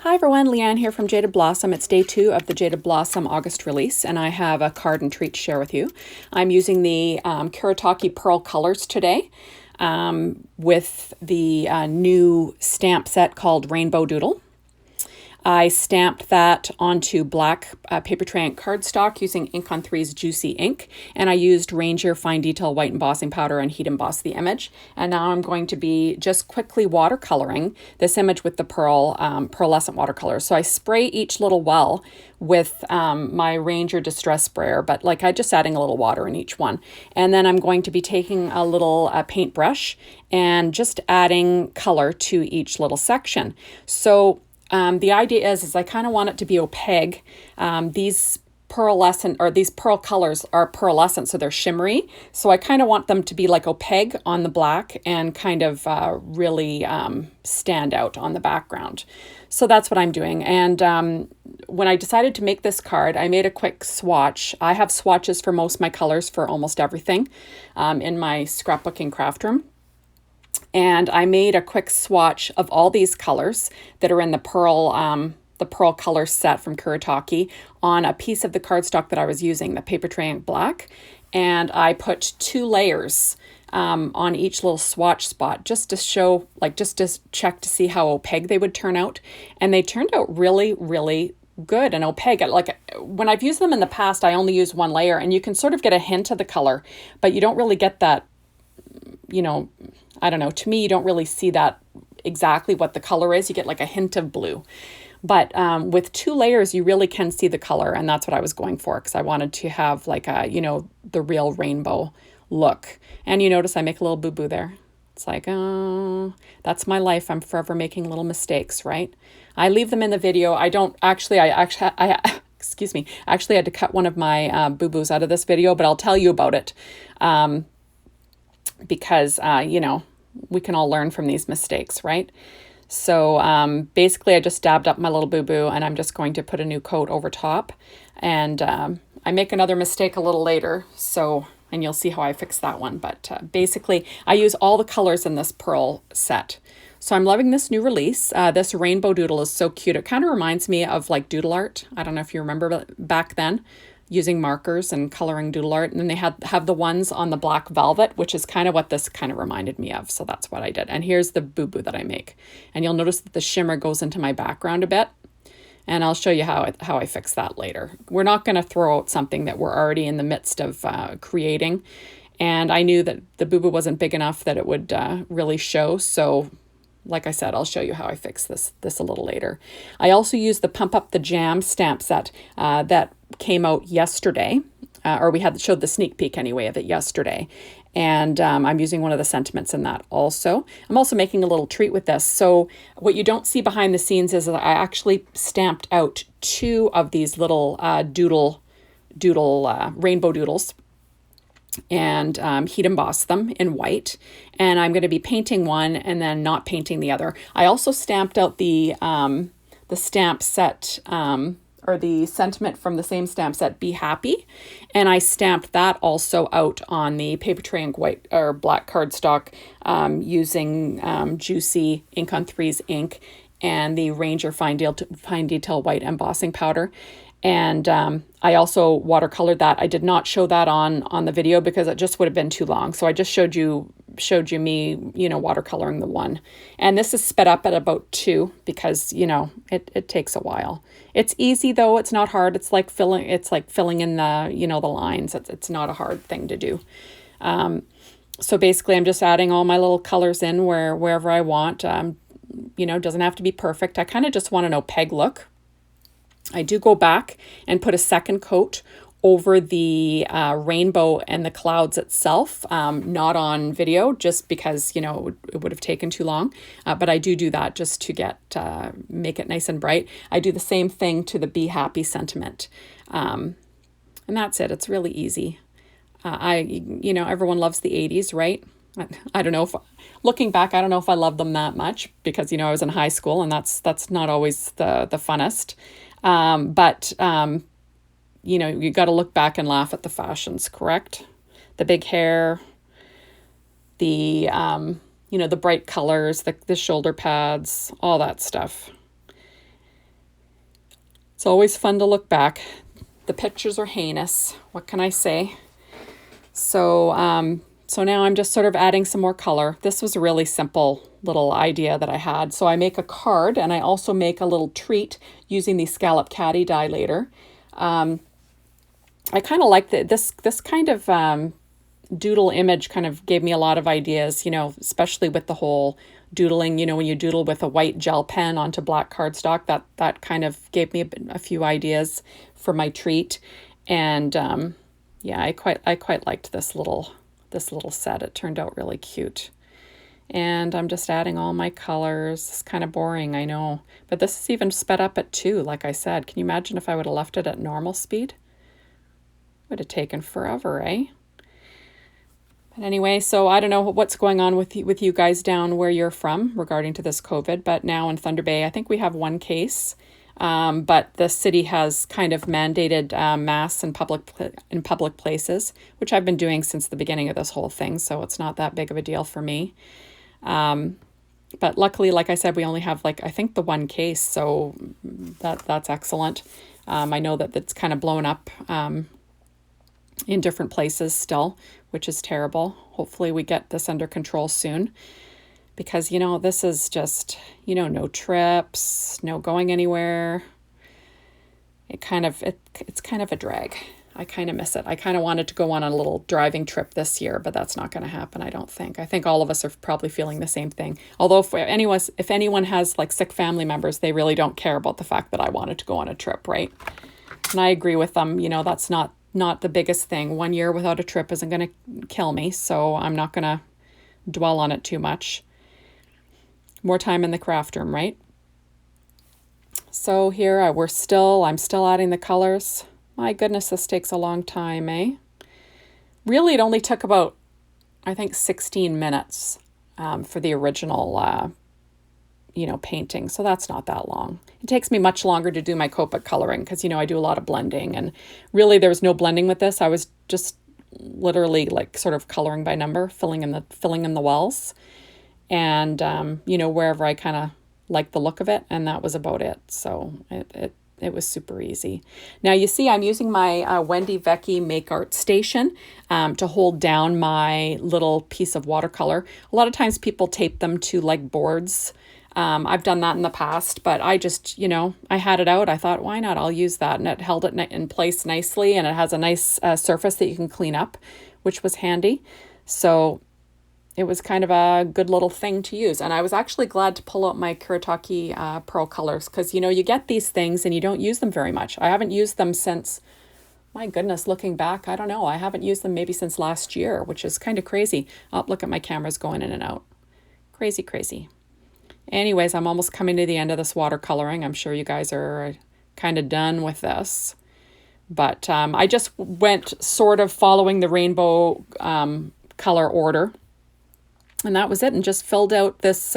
Hi everyone, Leanne here from Jaded Blossom. It's day 2 of the Jaded Blossom August release, and I have a card and treat to share with you. I'm using the Kuretake Pearl colors today with the new stamp set called Rainbow Doodle. I stamped that onto black paper tray ink cardstock using Ink on 3's Juicy Ink, and I used Ranger Fine Detail White Embossing Powder and heat emboss the image. And now I'm going to be just quickly watercoloring this image with the pearlescent watercolors. So I spray each little well with my Ranger Distress Sprayer, but like I just adding a little water in each one. And then I'm going to be taking a little paintbrush and just adding color to each little section. So the idea is I kind of want it to be opaque. These pearl colors are pearlescent, so they're shimmery. So I kind of want them to be like opaque on the black and kind of really stand out on the background. So that's what I'm doing. And when I decided to make this card, I made a quick swatch. I have swatches for most of my colors for almost everything in my scrapbooking craft room. And I made a quick swatch of all these colors that are in the pearl color set from Kuretake on a piece of the cardstock that I was using, the paper tray ink black. And I put 2 layers on each little swatch spot just to show, just to check to see how opaque they would turn out. And they turned out really, really good and opaque. Like when I've used them in the past, I only use 1 layer, and you can sort of get a hint of the color, but you don't really get that, I don't know, to me, you don't really see that exactly what the color is. You get like a hint of blue. But with 2 layers, you really can see the color, and that's what I was going for because I wanted to have like a, the real rainbow look. And you notice I make a little boo-boo there. It's like, oh, that's my life. I'm forever making little mistakes, right? I leave them in the video. I excuse me, I actually had to cut one of my boo-boos out of this video, but I'll tell you about it because, we can all learn from these mistakes, right? So basically I just dabbed up my little boo-boo, and I'm just going to put a new coat over top. And I make another mistake a little later, and you'll see how I fix that one. But basically I use all the colors in this pearl set. So I'm loving this new release. This rainbow doodle is so cute. It kind of reminds me of like doodle art. I don't know if you remember back then, using markers and coloring doodle art. And then they have the ones on the black velvet, which is kind of what this kind of reminded me of. So that's what I did. And here's the boo-boo that I make. And you'll notice that the shimmer goes into my background a bit. And I'll show you how I fix that later. We're not going to throw out something that we're already in the midst of creating. And I knew that the boo-boo wasn't big enough that it would really show. So like I said, I'll show you how I fix this a little later. I also used the Pump Up the Jam stamp set that came out yesterday, or we showed the sneak peek anyway of it yesterday. And I'm using one of the sentiments in that also. I'm also making a little treat with this. So what you don't see behind the scenes is that I actually stamped out 2 of these little rainbow doodles and heat embossed them in white. And I'm going to be painting one and then not painting the other. I also stamped out the stamp set, or the sentiment from the same stamp set, Be Happy. And I stamped that also out on the paper tray ink white or black cardstock using Juicy Ink on 3's ink and the Ranger Fine Detail White Embossing Powder. And I also watercolored that. I did not show that on the video because it just would have been too long. So I just showed you me, watercoloring the one. And this is sped up at about 2 because, it takes a while. It's easy though. It's not hard. It's like filling in the, the lines. It's not a hard thing to do. So basically I'm just adding all my little colors in wherever I want. Doesn't have to be perfect. I kind of just want an opaque look. I do go back and put a second coat over the rainbow and the clouds itself, not on video, just because, it would have taken too long. But I do that just to make it nice and bright. I do the same thing to the Be Happy sentiment. And that's it. It's really easy. Everyone loves the 80s, right? I don't know looking back, I don't know if I love them that much because, I was in high school and that's not always the funnest. But you got to look back and laugh at the fashions, correct? The big hair, the, the bright colors, the shoulder pads, all that stuff. It's always fun to look back. The pictures are heinous. What can I say? So now I'm just sort of adding some more color. This was a really simple little idea that I had. So I make a card, and I also make a little treat using the Scallop Caddy die later. I kind of like this kind of doodle image kind of gave me a lot of ideas, especially with the whole doodling, when you doodle with a white gel pen onto black cardstock, that kind of gave me a few ideas for my treat. And yeah, I quite liked this little set. It turned out really cute. And I'm just adding all my colors. It's kind of boring, I know, but this is even sped up at 2, like I said. Can you imagine if I would have left it at normal speed? Would have taken forever, eh? But anyway, so I don't know what's going on with you guys down where you're from regarding to this COVID, but now in Thunder Bay, I think we have 1 case. But the city has kind of mandated masks in public places, which I've been doing since the beginning of this whole thing, so it's not that big of a deal for me. But luckily, like I said, we only have I think the 1 case, so that's excellent. I know that it's kind of blown up in different places still, which is terrible. Hopefully we get this under control soon, because this is just no trips, no going anywhere. It's kind of a drag. I kind of miss it. I kind of wanted to go on a little driving trip this year, but that's not going to happen, I don't think. I think all of us are probably feeling the same thing. Although if anyone has sick family members, they really don't care about the fact that I wanted to go on a trip, right? And I agree with them. That's not the biggest thing. 1 year without a trip isn't going to kill me, so I'm not going to dwell on it too much. More time in the craft room, right? So here I'm still adding the colors. My goodness, this takes a long time, eh? Really, it only took about, I think, 16 minutes for the original, painting. So that's not that long. It takes me much longer to do my Copic coloring because, I do a lot of blending. And really, there was no blending with this. I was just literally sort of coloring by number, filling in the wells. And, wherever I kind of liked the look of it. And that was about it. So it was super easy. Now you see I'm using my Wendy Vecchi Make Art Station to hold down my little piece of watercolor. A lot of times people tape them to boards. I've done that in the past, but I just, I had it out. I thought, why not? I'll use that. And it held it in place nicely, and it has a nice surface that you can clean up, which was handy. So it was kind of a good little thing to use. And I was actually glad to pull out my Kuretake Pearl colors because, you get these things and you don't use them very much. I haven't used them since, my goodness, looking back, I don't know. I haven't used them maybe since last year, which is kind of crazy. Oh, look at my cameras going in and out. Crazy, crazy. Anyways, I'm almost coming to the end of this watercoloring. I'm sure you guys are kind of done with this. But I just went sort of following the rainbow color order. And that was it, and just filled out this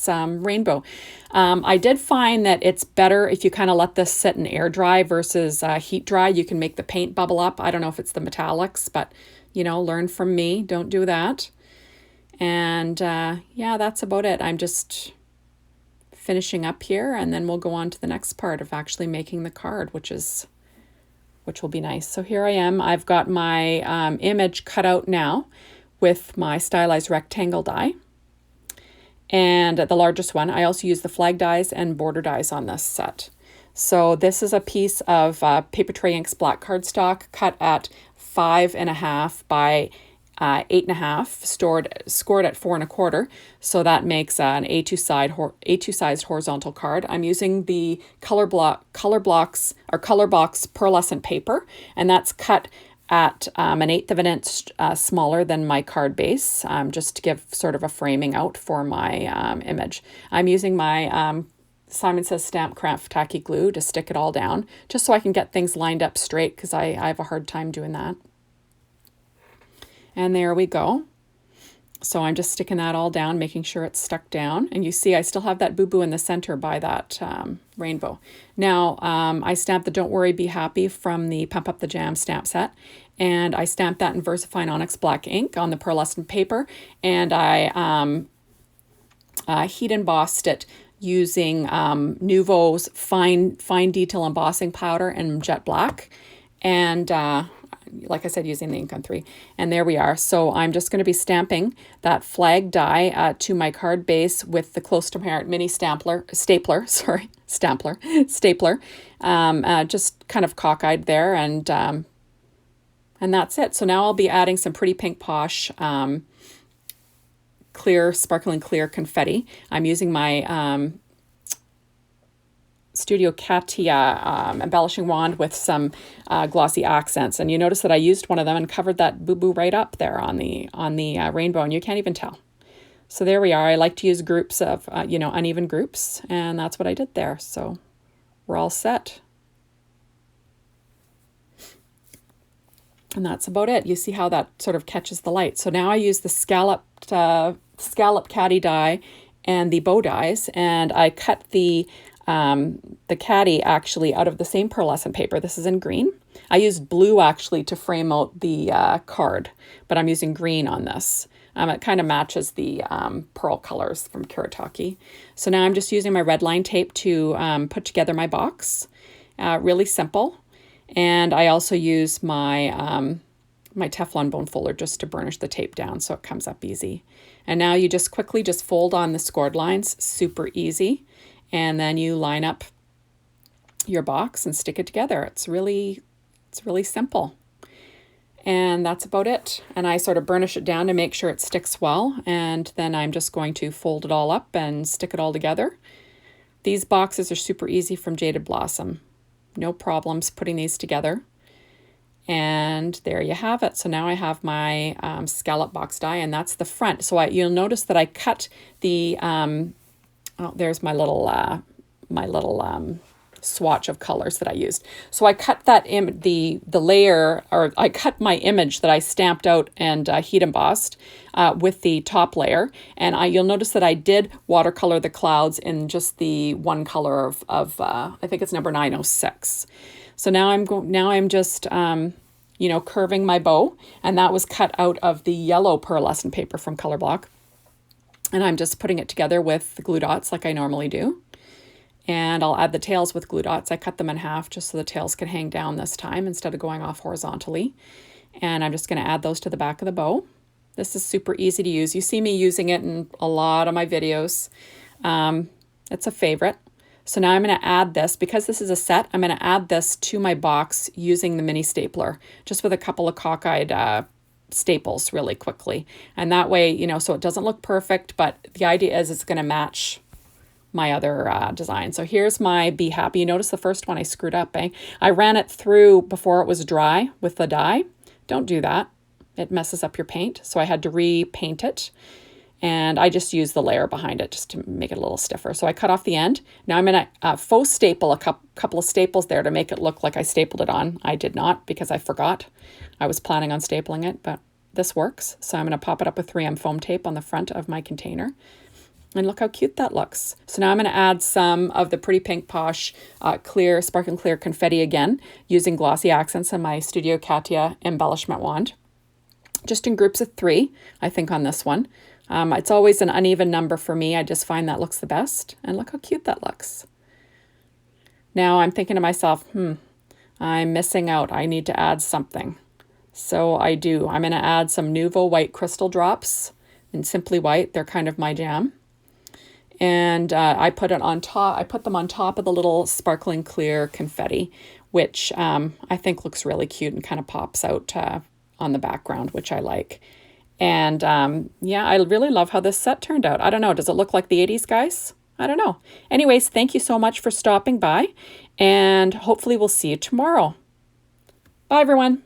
rainbow. I did find that it's better if you kind of let this sit and air dry versus heat dry. You can make the paint bubble up. I don't know if it's the metallics, but, learn from me. Don't do that. And yeah, that's about it. I'm just finishing up here, and then we'll go on to the next part of actually making the card, which will be nice. So here I am. I've got my image cut out now with my stylized rectangle die, and the largest one. I also use the flag dies and border dies on this set. So this is a piece of Paper Tray Inks black cardstock cut at 5.5 by 8.5, scored at 4 1/4. So that makes an A2 sized horizontal card. I'm using the color box pearlescent paper, and that's cut at 1/8 of an inch smaller than my card base, just to give sort of a framing out for my image. I'm using my Simon Says Stamp Craft Tacky Glue to stick it all down, just so I can get things lined up straight, because I have a hard time doing that. And there we go. So I'm just sticking that all down, making sure it's stuck down. And you see I still have that boo-boo in the center by that rainbow. Now, I stamped the Don't Worry, Be Happy from the Pump Up the Jam stamp set. And I stamped that in VersaFine Onyx black ink on the pearlescent paper. And I heat embossed it using Nuvo's fine detail embossing powder and jet black. And like I said, using the ink on 3. And there we are. So I'm just going to be stamping that flag die to my card base with the Close to My Heart mini stapler, just kind of cockeyed there, and that's it. So now I'll be adding some pretty pink posh clear, sparkling clear confetti. I'm using my Studio Katia embellishing wand with some glossy accents, and you notice that I used one of them and covered that boo-boo right up there on the rainbow, and you can't even tell. So there we are. I like to use groups of uneven groups, and that's what I did there. So we're all set, and that's about it. You see how that sort of catches the light. So now I use the scalloped caddy die and the bow dies, and I cut the caddy actually out of the same pearlescent paper. This is in green. I used blue actually to frame out the card, but I'm using green on this. It kind of matches the pearl colors from Kuretake. So now I'm just using my red line tape to put together my box. Really simple. And I also use my my Teflon bone folder just to burnish the tape down so it comes up easy. And now you just quickly just fold on the scored lines, super easy. And then you line up your box and stick it together. It's really simple. And that's about it. And I sort of burnish it down to make sure it sticks well. And then I'm just going to fold it all up and stick it all together. These boxes are super easy from Jaded Blossom. No problems putting these together. And there you have it. So now I have my scallop box die, and that's the front. So you'll notice that I cut the oh, there's my little swatch of colors that I used. So I cut that the layer, or I cut my image that I stamped out and heat embossed with the top layer. And you'll notice that I did watercolor the clouds in just the one color of I think it's number 906. So now I'm just curving my bow, and that was cut out of the yellow pearlescent paper from Color Block. And I'm just putting it together with the glue dots like I normally do. And I'll add the tails with glue dots. I cut them in half just so the tails can hang down this time instead of going off horizontally. And I'm just going to add those to the back of the bow. This is super easy to use. You see me using it in a lot of my videos. It's a favorite. So now I'm going to add this, because this is a set, I'm going to add this to my box using the mini stapler, just with a couple of cockeyed staples really quickly. And that way, so it doesn't look perfect, but the idea is it's going to match my other design. So here's my Be Happy. You notice the first one I screwed up, eh? I ran it through before it was dry with the dye. Don't do that. It messes up your paint. So I had to repaint it. And I just used the layer behind it just to make it a little stiffer. So I cut off the end. Now I'm going to faux staple a couple of staples there to make it look like I stapled it on. I did not, because I forgot. I was planning on stapling it, but this works. So I'm going to pop it up with 3M foam tape on the front of my container. And look how cute that looks. So now I'm going to add some of the pretty pink posh clear, sparkling clear confetti again, using glossy accents in my Studio Katia embellishment wand. Just in groups of 3, I think, on this one. It's always an uneven number for me. I just find that looks the best. And look how cute that looks. Now I'm thinking to myself, I'm missing out. I need to add something. So I do. I'm going to add some Nuvo white crystal drops in Simply White. They're kind of my jam. And I put them on top of the little sparkling clear confetti, which I think looks really cute and kind of pops out on the background, which I like. And yeah, I really love how this set turned out. I don't know. Does it look like the 80s, guys? I don't know. Anyways, thank you so much for stopping by, and hopefully we'll see you tomorrow. Bye, everyone.